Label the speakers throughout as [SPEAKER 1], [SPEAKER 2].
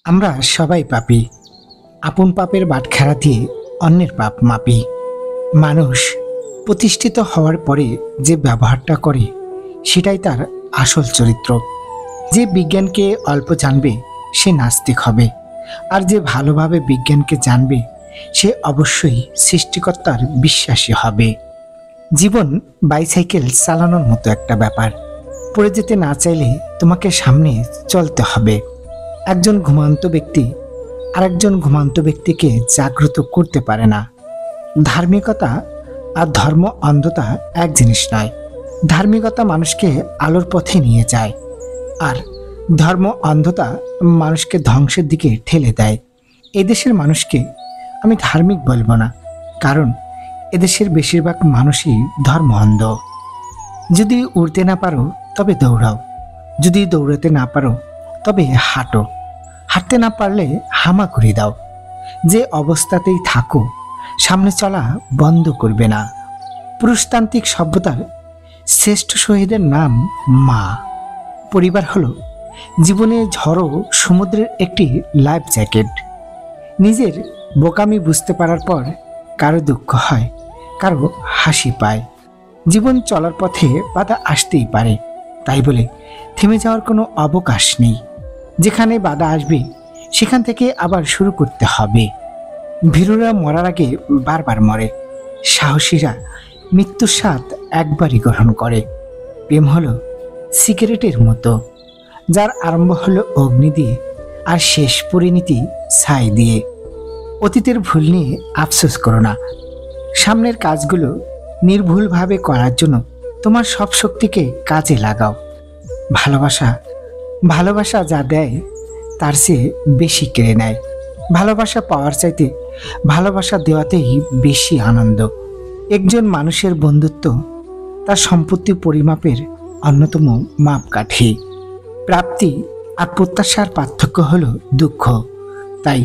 [SPEAKER 1] আমরা সবাই পাপী। আপন পাপের বাটখারা দিয়ে অন্যের পাপ মাপি। মানুষ প্রতিষ্ঠিত হওয়ার পরে যে ব্যবহারটা করে সেটাই তার আসল চরিত্র। যে বিজ্ঞানকে অল্প জানবে সে নাস্তিক হবে, আর যে ভালোভাবে বিজ্ঞানকে জানবে সে অবশ্যই সৃষ্টিকর্তার বিশ্বাসী হবে। জীবন বাইসাইকেল চালানোর মতো একটা ব্যাপার। পড়ে যেতে না চাইলে তোমাকে সামনে চলতে হবে। একজন ঘুমান্ত ব্যক্তি আরেকজন ঘুমান্ত ব্যক্তিকে জাগ্রত করতে পারে না। ধার্মিকতা আর ধর্ম অন্ধতা এক জিনিস নয়। ধার্মিকতা মানুষকে আলোর পথে নিয়ে যায়, আর ধর্ম অন্ধতা মানুষকে ধ্বংসের দিকে ঠেলে দেয়। এদেশের মানুষকে আমি ধার্মিক বলবো না, কারণ এদেশের বেশিরভাগ মানুষই ধর্ম অন্ধ। যদি উড়তে না পারো তবে দৌড়াও, যদি দৌড়াতে না পারো তবে হাঁটো, হাঁটতে না পারলে হামাগুড়ি দাও। যে অবস্থাতেই থাকো সামনে চলা বন্ধ করবে না। পুরুষতান্ত্রিক সভ্যতার শ্রেষ্ঠ শহীদের নাম মা। পরিবার হলো জীবনে ঝড়ো সমুদ্রের একটি লাইফ জ্যাকেট। নিজের বোকামি বুঝতে পারার পর কারো দুঃখ হয়, কারো হাসি পায়। জীবন চলার পথে বাধা আসতেই পারে, তাই বলে থেমে যাওয়ার কোনো অবকাশ নেই। যেখানে বাধা আসবে সেখান থেকে আবার শুরু করতে হবে। ভীরুরা মরার আগে বারবার মরে, সাহসীরা মৃত্যুর স্বাদ একবারই গ্রহণ করে। প্রেম হলো সিগারেটের মতো, যার আরম্ভ হলো অগ্নি দিয়ে আর শেষ পরিণতি ছাই দিয়ে। অতীতের ভুল নিয়ে আফসোস করো না। সামনের কাজগুলো নির্ভুলভাবে করার জন্য তোমার সব শক্তিকে কাজে লাগাও। ভালোবাসা যা দেয় তার চেয়ে বেশি কেড়ে নেয়। ভালোবাসা পাওয়ার চাইতে ভালোবাসা দেওয়াতেই বেশি আনন্দ। একজন মানুষের বন্ধুত্ব তার সম্পত্তি পরিমাপের অন্যতম মাপকাঠি। প্রাপ্তি আর প্রত্যাশার পার্থক্য হলো দুঃখ। তাই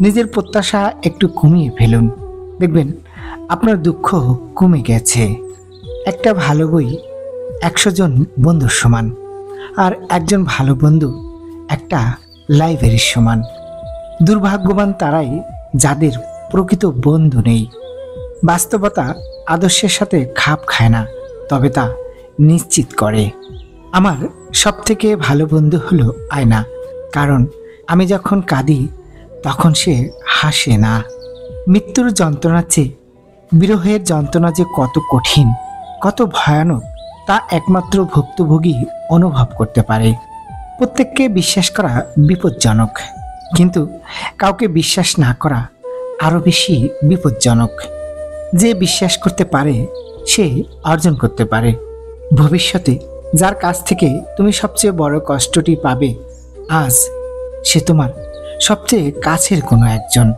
[SPEAKER 1] নিজের প্রত্যাশা একটু কমিয়ে ফেলুন, দেখবেন আপনার দুঃখ কমে গেছে। একটা ভালো বই 100 জন বন্ধুর সমান, আর একজন ভালো বন্ধু একটা লাইব্রেরির সমান। দুর্ভাগ্যবান তারাই যাদের প্রকৃত বন্ধু নেই। বাস্তবতা আদর্শের সাথে খাপ খায় না, তবে তা নিশ্চিত করে। আমার সবথেকে ভালো বন্ধু হলো আয়না, কারণ আমি যখন কাঁদি তখন সে হাসে না। মৃত্যুর যন্ত্রণার চেয়ে বিরহের যন্ত্রণা যে কত কঠিন, কত ভয়ানক, তা একমাত্র ভুক্তভোগী অনুভব করতে পারে। প্রত্যেককে বিশ্বাস করা বিপজ্জনক, কিন্তু কাউকে বিশ্বাস না করা আরও বেশি বিপজ্জনক। যে বিশ্বাস করতে পারে সে অর্জন করতে পারে। ভবিষ্যতে যার কাছ থেকে তুমি সবচেয়ে বড় কষ্টটি পাবে, আজ সে তোমার সবচেয়ে কাছের কোনো একজন।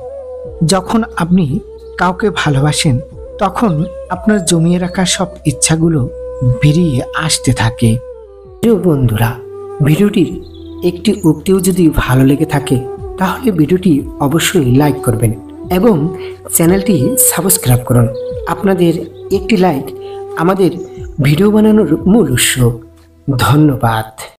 [SPEAKER 1] যখন আপনি কাউকে ভালোবাসেন তখন আপনার জমিয়ে রাখা সব ইচ্ছাগুলো বেরিয়ে আসতে থাকে। প্রিয় বন্ধুরা, ভিডিওটির একটি উক্তিও যদি ভালো লেগে থাকে তাহলে ভিডিওটি অবশ্যই লাইক করবেন এবং চ্যানেলটি সাবস্ক্রাইব করুন। আপনাদের একটি লাইক আমাদের ভিডিও বানানোর মূল উৎস। ধন্যবাদ।